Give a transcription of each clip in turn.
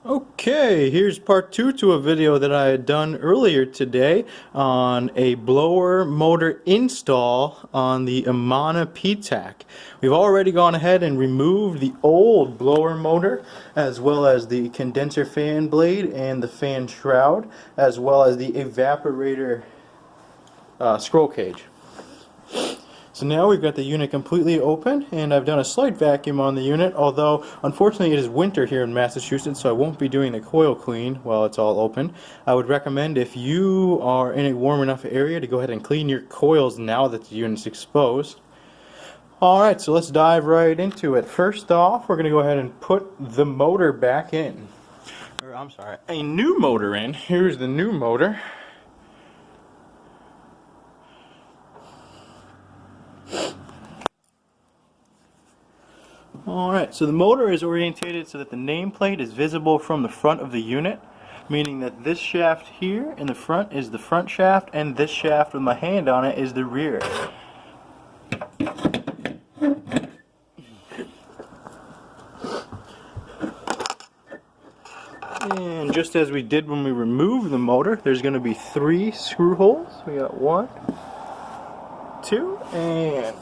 Okay, here's part 2 to a video that I had done earlier today on a blower motor install on the Amana PTAC. We've already gone ahead and removed the old blower motor, as well as the condenser fan blade and the fan shroud, as well as the evaporator scroll cage. So now we've got the unit completely open, and I've done a slight vacuum on the unit, although unfortunately it is winter here in Massachusetts, so I won't be doing the coil clean while it's all open. I would recommend, if you are in a warm enough area, to go ahead and clean your coils now that the unit's exposed. Alright, so let's dive right into it. First off, we're going to go ahead and put the motor back in. Or, I'm sorry, a new motor in. Here's the new motor. Alright, so the motor is orientated so that the nameplate is visible from the front of the unit, meaning that this shaft here in the front is the front shaft, and this shaft with my hand on it is the rear. And just as we did when we removed the motor, there's going to be 3 screw holes. We got 1, 2, and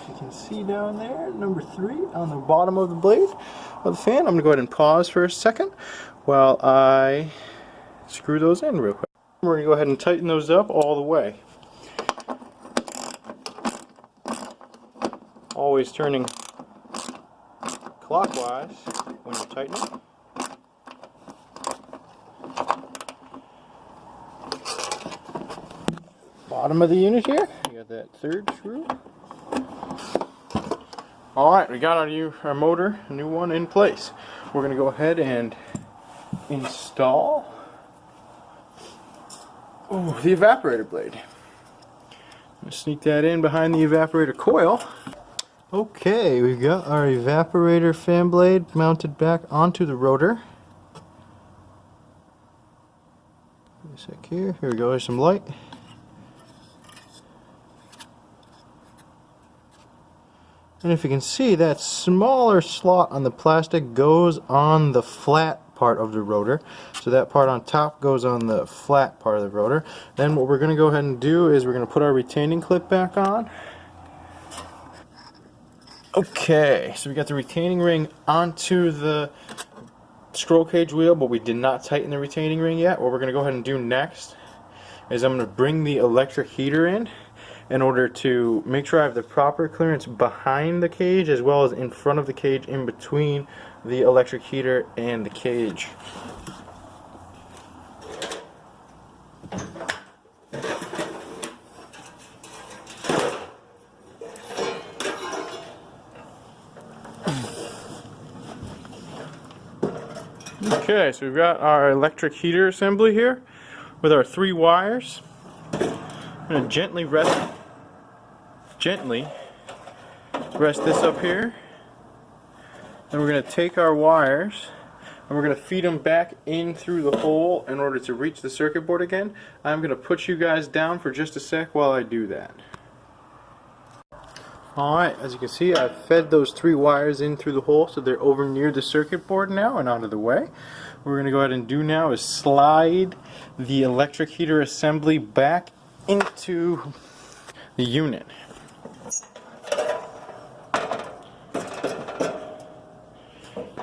you can see down there, number 3 on the bottom of the blade of the fan. I'm going to go ahead and pause for a second while I screw those in real quick. We're going to go ahead and tighten those up all the way. Always turning clockwise when you're tightening. Bottom of the unit here, you got that 3rd screw. Alright, we got our motor, a new one, in place. We're going to go ahead and install the evaporator blade. I'm going to sneak that in behind the evaporator coil. Okay, we've got our evaporator fan blade mounted back onto the rotor. Give me a sec here. Here we go, there's some light. And if you can see, that smaller slot on the plastic goes on the flat part of the rotor. So that part on top goes on the flat part of the rotor. Then what we're going to go ahead and do is we're going to put our retaining clip back on. Okay, so we got the retaining ring onto the scroll cage wheel, but we did not tighten the retaining ring yet. What we're going to go ahead and do next is I'm going to bring the electric heater in order to make sure I have the proper clearance behind the cage as well as in front of the cage, in between the electric heater and the cage. Okay, so we've got our electric heater assembly here with our 3 wires. I'm going to gently rest this up here, and we're going to take our wires and we're going to feed them back in through the hole in order to reach the circuit board again. I'm going to put you guys down for just a sec while I do that. Alright, as you can see, I've fed those 3 wires in through the hole, so they're over near the circuit board now and out of the way. What we're going to go ahead and do now is slide the electric heater assembly back into the unit. Just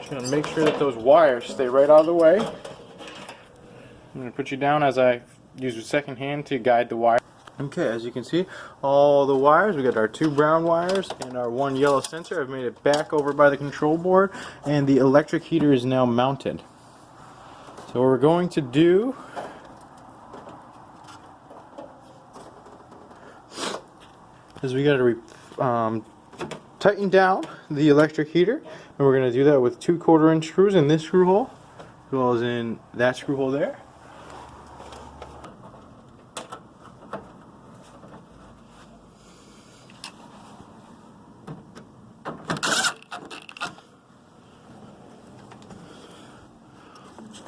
going to make sure that those wires stay right out of the way. I'm going to put you down as I use the second hand to guide the wire. Okay, as you can see, all the wires, we got our 2 brown wires and our 1 yellow sensor. I've made it back over by the control board, and the electric heater is now mounted. So what we're going to do is we got to tighten down the electric heater, and we're going to do that with 2 1/4-inch screws in this screw hole, as well as in that screw hole there.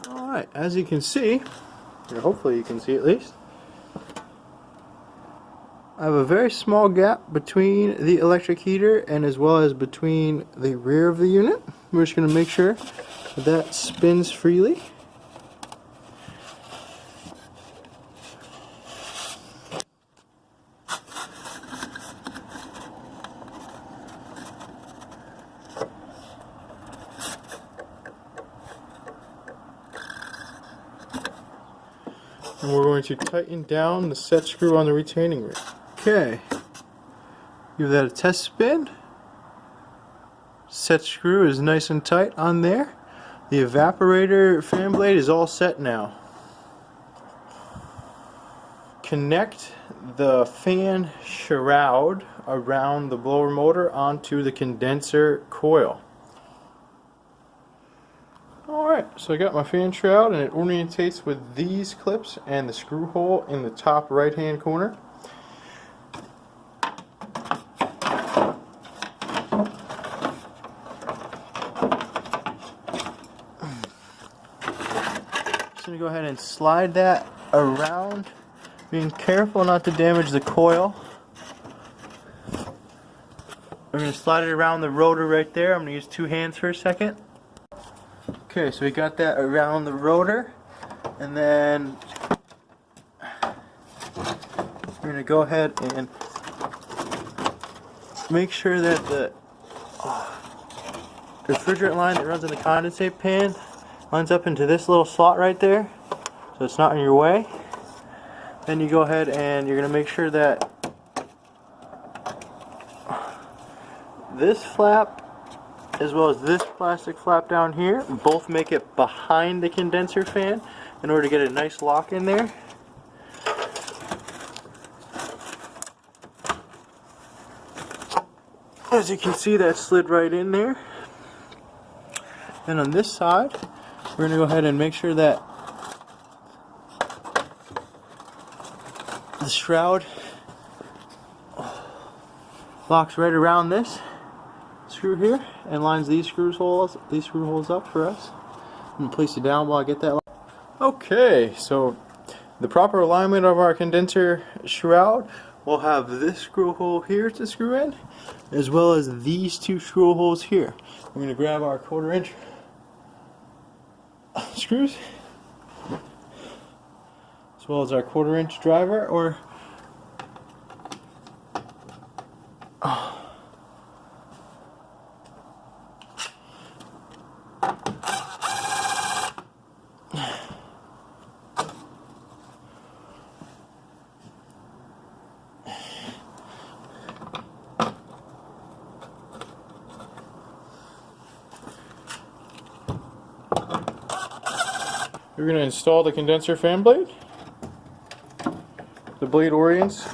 Alright, as you can see, or hopefully you can see at least, have a very small gap between the electric heater and as well as between the rear of the unit. We're just going to make sure that spins freely. And we're going to tighten down the set screw on the retaining ring. Okay, give that a test spin. Set screw is nice and tight on there. The evaporator fan blade is all set now. Connect the fan shroud around the blower motor onto the condenser coil. Alright, so I got my fan shroud and it orientates with these clips and the screw hole in the top right hand corner. Just going to go ahead and slide that around, being careful not to damage the coil. We're going to slide it around the rotor right there. I'm going to use two hands for a second. Okay, so we got that around the rotor, and then we're going to go ahead and make sure that the refrigerant line that runs in the condensate pan lines up into this little slot right there, so it's not in your way. Then you go ahead and you're going to make sure that this flap as well as this plastic flap down here both make it behind the condenser fan in order to get a nice lock in there. As you can see, that slid right in there. Then on this side, we're going to go ahead and make sure that the shroud locks right around this screw here and lines these screw holes up for us. I'm going to place it down while I get that. Okay, so the proper alignment of our condenser shroud will have this screw hole here to screw in, as well as these two screw holes here. We're going to grab our 1/4 inch screws, as well as our 1/4 inch driver, or we're going to install the condenser fan blade. The blade orients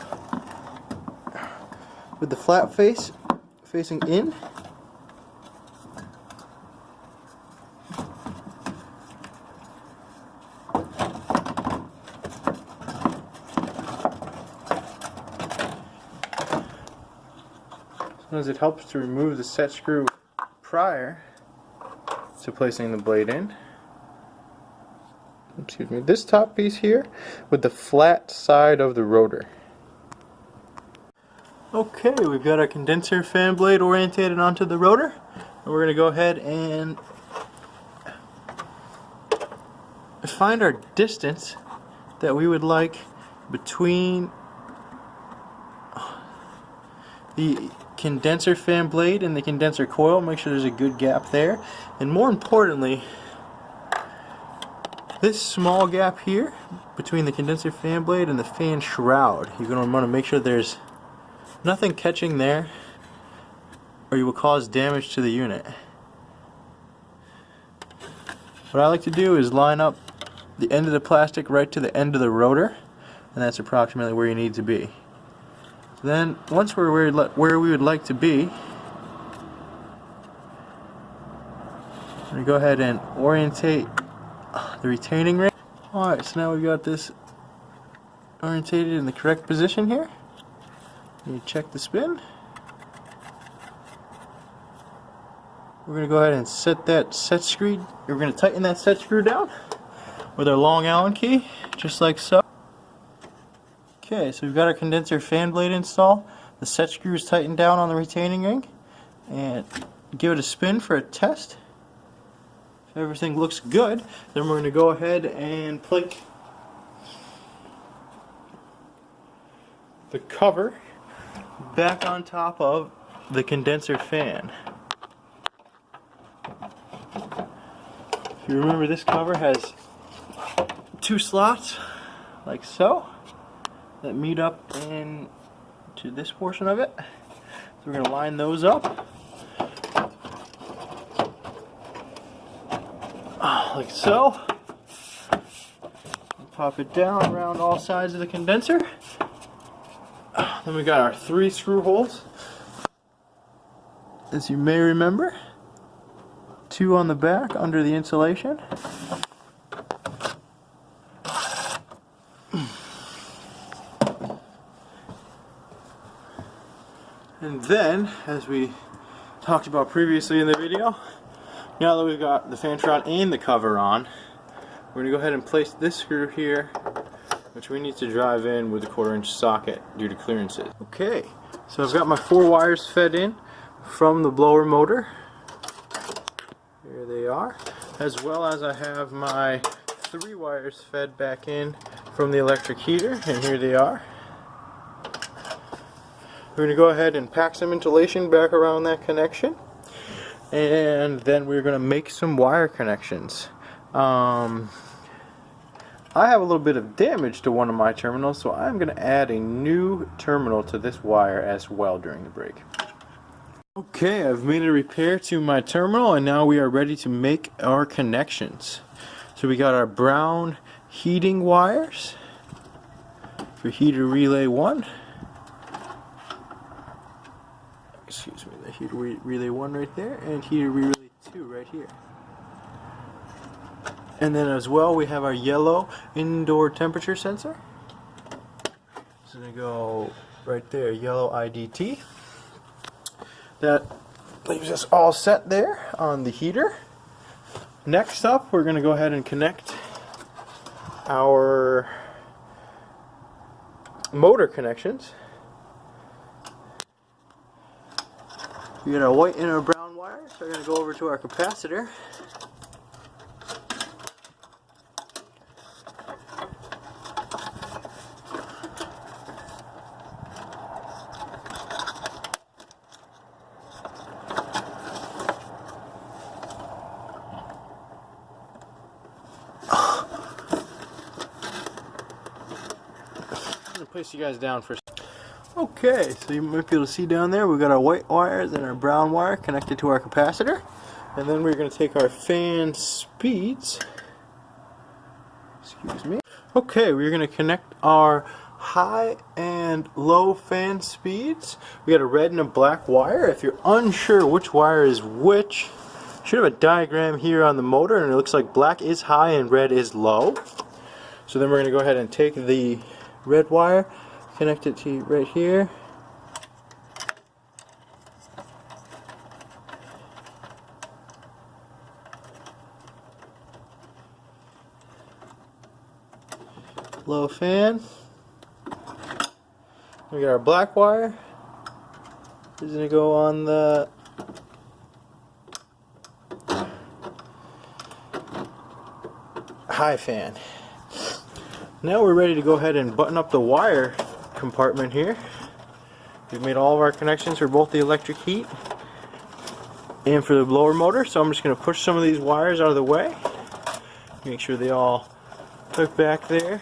with the flat face facing in. Sometimes it helps to remove the set screw prior to placing the blade in. Excuse me, this top piece here with the flat side of the rotor. Okay, we've got our condenser fan blade orientated onto the rotor, and we're going to go ahead and find our distance that we would like between the condenser fan blade and the condenser coil. Make sure there's a good gap there, and more importantly, this small gap here between the condenser fan blade and the fan shroud. You're going to want to make sure there's nothing catching there, or you will cause damage to the unit. What I like to do is line up the end of the plastic right to the end of the rotor, and that's approximately where you need to be. Then once we're where we would like to be, I'm going to go ahead and orientate the retaining ring. Alright, so now we've got this orientated in the correct position here. You check the spin. We're going to go ahead and set that set screw. We're going to tighten that set screw down with our long Allen key, just like so. Okay, so we've got our condenser fan blade installed. The set screw is tightened down on the retaining ring. And give it a spin for a test. If everything looks good, then we're going to go ahead and plate the cover back on top of the condenser fan. If you remember, this cover has 2 slots like so that meet up into this portion of it. So we're going to line those up like so. Pop it down around all sides of the condenser. Then we got our 3 screw holes, as you may remember. 2 on the back under the insulation. And then, as we talked about previously in the video, now that we've got the fan shroud and the cover on, we're going to go ahead and place this screw here, which we need to drive in with a 1/4-inch socket due to clearances. Okay, so I've got my 4 wires fed in from the blower motor. Here they are. As well as I have my 3 wires fed back in from the electric heater, and here they are. We're going to go ahead and pack some insulation back around that connection, and then we're going to make some wire connections. I have a little bit of damage to one of my terminals, so I'm going to add a new terminal to this wire as well during the break. Okay, I've made a repair to my terminal, and now we are ready to make our connections. So we got our brown heating wires for heater relay 1. Excuse me, the heater relay 1 right there, and heater relay 2 right here. And then as well, we have our yellow indoor temperature sensor. It's going to go right there, yellow IDT. That leaves us all set there on the heater. Next up, we're going to go ahead and connect our motor connections. We got our white and our brown wires, so we're going to go over to our capacitor. Place you guys down for. Okay, so you might be able to see down there we've got our white wires and our brown wire connected to our capacitor, and then we're going to take our fan speeds. Excuse me. Okay, we're going to connect our high and low fan speeds. We got a red and a black wire. If you're unsure which wire is which, you should have a diagram here on the motor, and it looks like black is high and red is low. So then we're going to go ahead and take the red wire, connect it to right here. Low fan. We got our black wire. This is going to go on the high fan. Now we're ready to go ahead and button up the wire compartment here. We've made all of our connections for both the electric heat and for the blower motor, so I'm just going to push some of these wires out of the way. Make sure they all hook back there.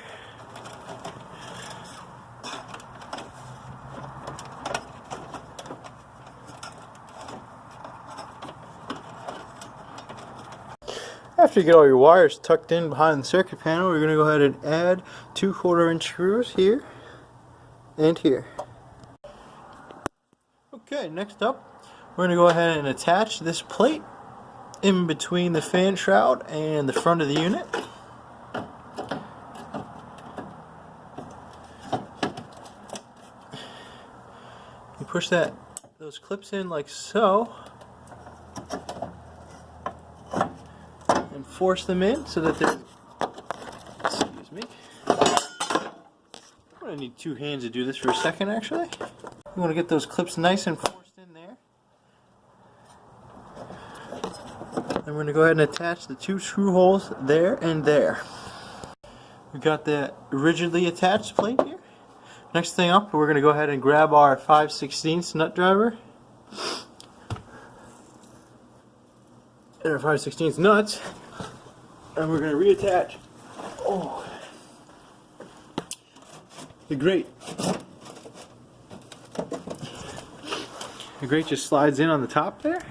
After you get all your wires tucked in behind the circuit panel, we're going to go ahead and add 2 1/4-inch screws here and here. Okay, next up, we're going to go ahead and attach this plate in between the fan shroud and the front of the unit. You push those clips in like so, and force them in so that they're, excuse me, I'm going to need two hands to do this for a second actually. You want to get those clips nice and forced in there. And we're going to go ahead and attach the two screw holes there and there. We've got that rigidly attached plate here. Next thing up, we're going to go ahead and grab our 5/16 nut driver. And our 5/16 nuts. And we're going to reattach the grate. The grate just slides in on the top there.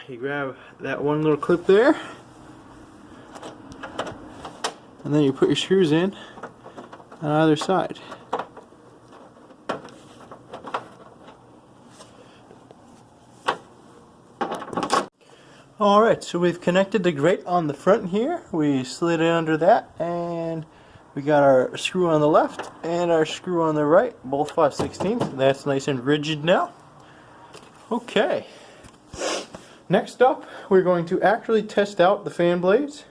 You grab that one little clip there, and then you put your screws in on either side. Alright, so we've connected the grate on the front here. We slid it under that, and we got our screw on the left and our screw on the right, both 5/16. That's nice and rigid now. Okay. Next up, we're going to actually test out the fan blades.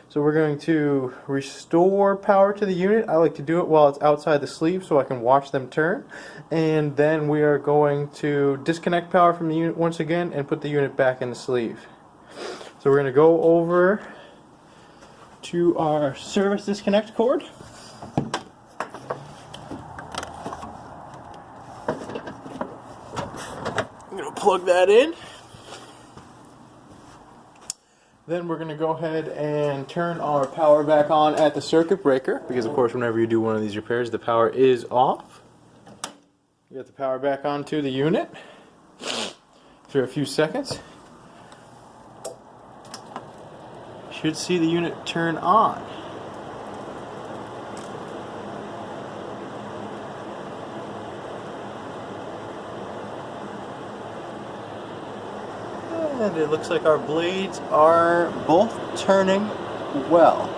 So we're going to restore power to the unit. I like to do it while it's outside the sleeve so I can watch them turn. And then we are going to disconnect power from the unit once again and put the unit back in the sleeve. So we're going to go over to our service disconnect cord. I'm going to plug that in. Then we're going to go ahead and turn our power back on at the circuit breaker, because of course whenever you do one of these repairs the power is off. You got the power back onto the unit for a few seconds. Should see the unit turn on. And it looks like our blades are both turning well.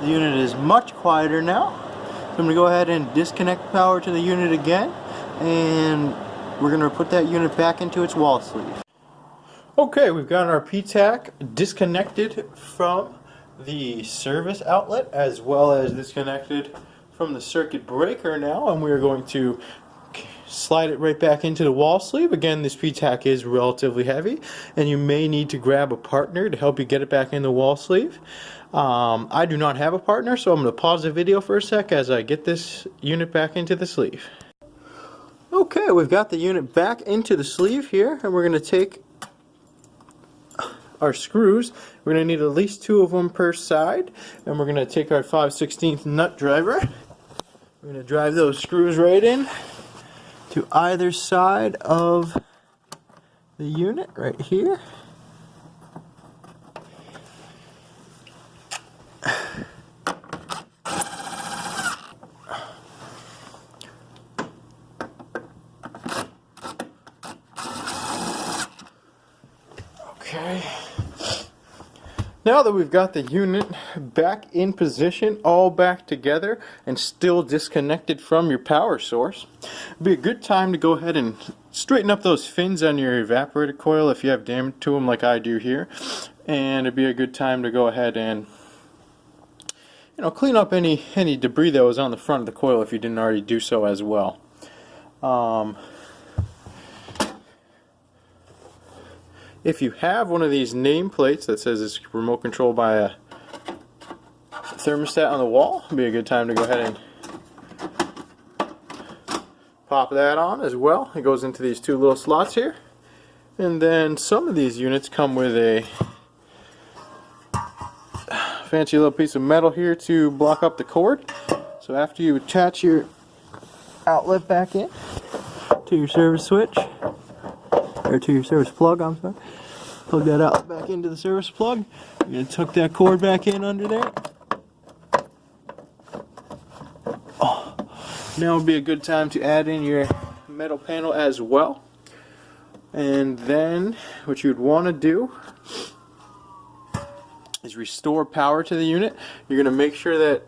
The unit is much quieter now. So I'm going to go ahead and disconnect power to the unit again, and we're going to put that unit back into its wall sleeve. Okay, we've got our PTAC disconnected from the service outlet as well as disconnected from the circuit breaker now, and we're going to slide it right back into the wall sleeve. Again, this PTAC is relatively heavy and you may need to grab a partner to help you get it back in the wall sleeve. I do not have a partner, so I'm going to pause the video for a sec as I get this unit back into the sleeve. Okay, we've got the unit back into the sleeve here, and we're going to take our screws. We're going to need at least 2 of them per side, and we're going to take our 5/16 nut driver. We're going to drive those screws right in to either side of the unit right here. Okay. Now that we've got the unit back in position, all back together, and still disconnected from your power source, it'd be a good time to go ahead and straighten up those fins on your evaporator coil if you have damage to them like I do here. And it'd be a good time to go ahead and clean up any debris that was on the front of the coil if you didn't already do so as well. If you have one of these nameplates that says it's remote controlled by a thermostat on the wall, it'd be a good time to go ahead and pop that on as well. It goes into these 2 little slots here. And then some of these units come with a fancy little piece of metal here to block up the cord. So after you attach your outlet back in to your service switch, or to your service plug, I'm sorry. Plug that out back into the service plug. You're going to tuck that cord back in under there. Now would be a good time to add in your metal panel as well. And then what you'd want to do is restore power to the unit. You're going to make sure that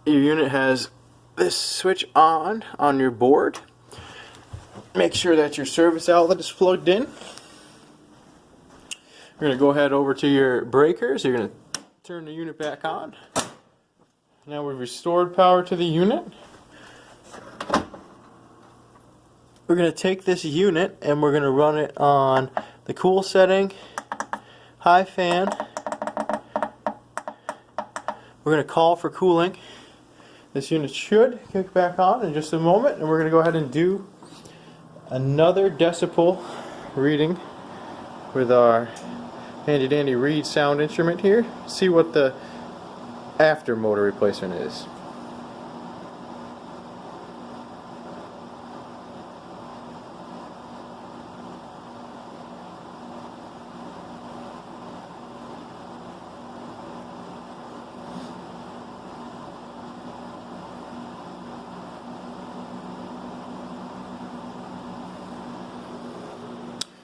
your unit has this switch on your board. Make sure that your service outlet is plugged in. You're going to go ahead over to your breakers. You're going to turn the unit back on. Now we've restored power to the unit. We're going to take this unit and we're going to run it on the cool setting, high fan. We're going to call for cooling. This unit should kick back on in just a moment, and we're going to go ahead and do another decibel reading with our handy dandy reed sound instrument here. See what the after motor replacement is.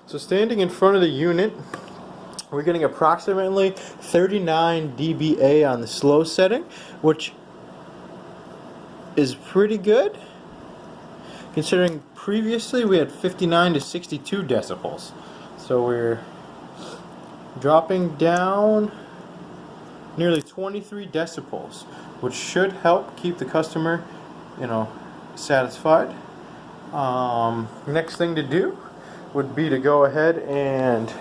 So standing in front of the unit, we're getting approximately 39 dBA on the slow setting, which is pretty good considering previously we had 59 to 62 decibels. So we're dropping down nearly 23 decibels, which should help keep the customer, satisfied. Next thing to do would be to go ahead and,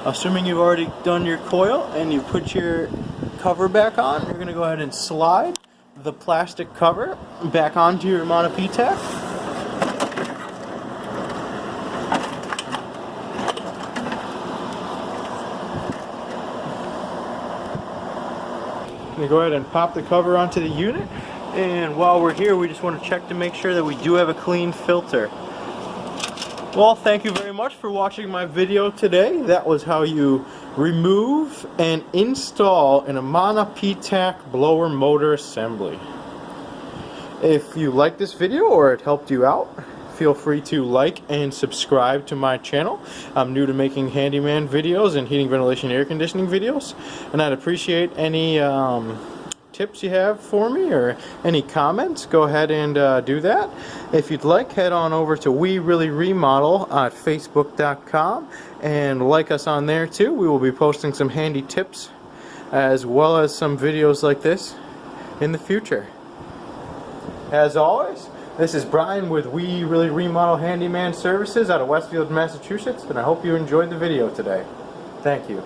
assuming you've already done your coil and you put your cover back on, you're going to go ahead and slide the plastic cover back onto your Amana PTAC. I'm going to go ahead and pop the cover onto the unit. And while we're here, we just want to check to make sure that we do have a clean filter. Well, thank you very much for watching my video today. That was how you remove and install an Amana PTAC blower motor assembly. If you liked this video or it helped you out, feel free to like and subscribe to my channel. I'm new to making handyman videos and heating, ventilation, air conditioning videos, and I'd appreciate any tips you have for me or any comments. Go ahead and do that. If you'd like, head on over to We Really Remodel at facebook.com and like us on there too. We will be posting some handy tips as well as some videos like this in the future. As always, this is Brian with We Really Remodel Handyman Services out of Westfield, Massachusetts, and I hope you enjoyed the video today. Thank you.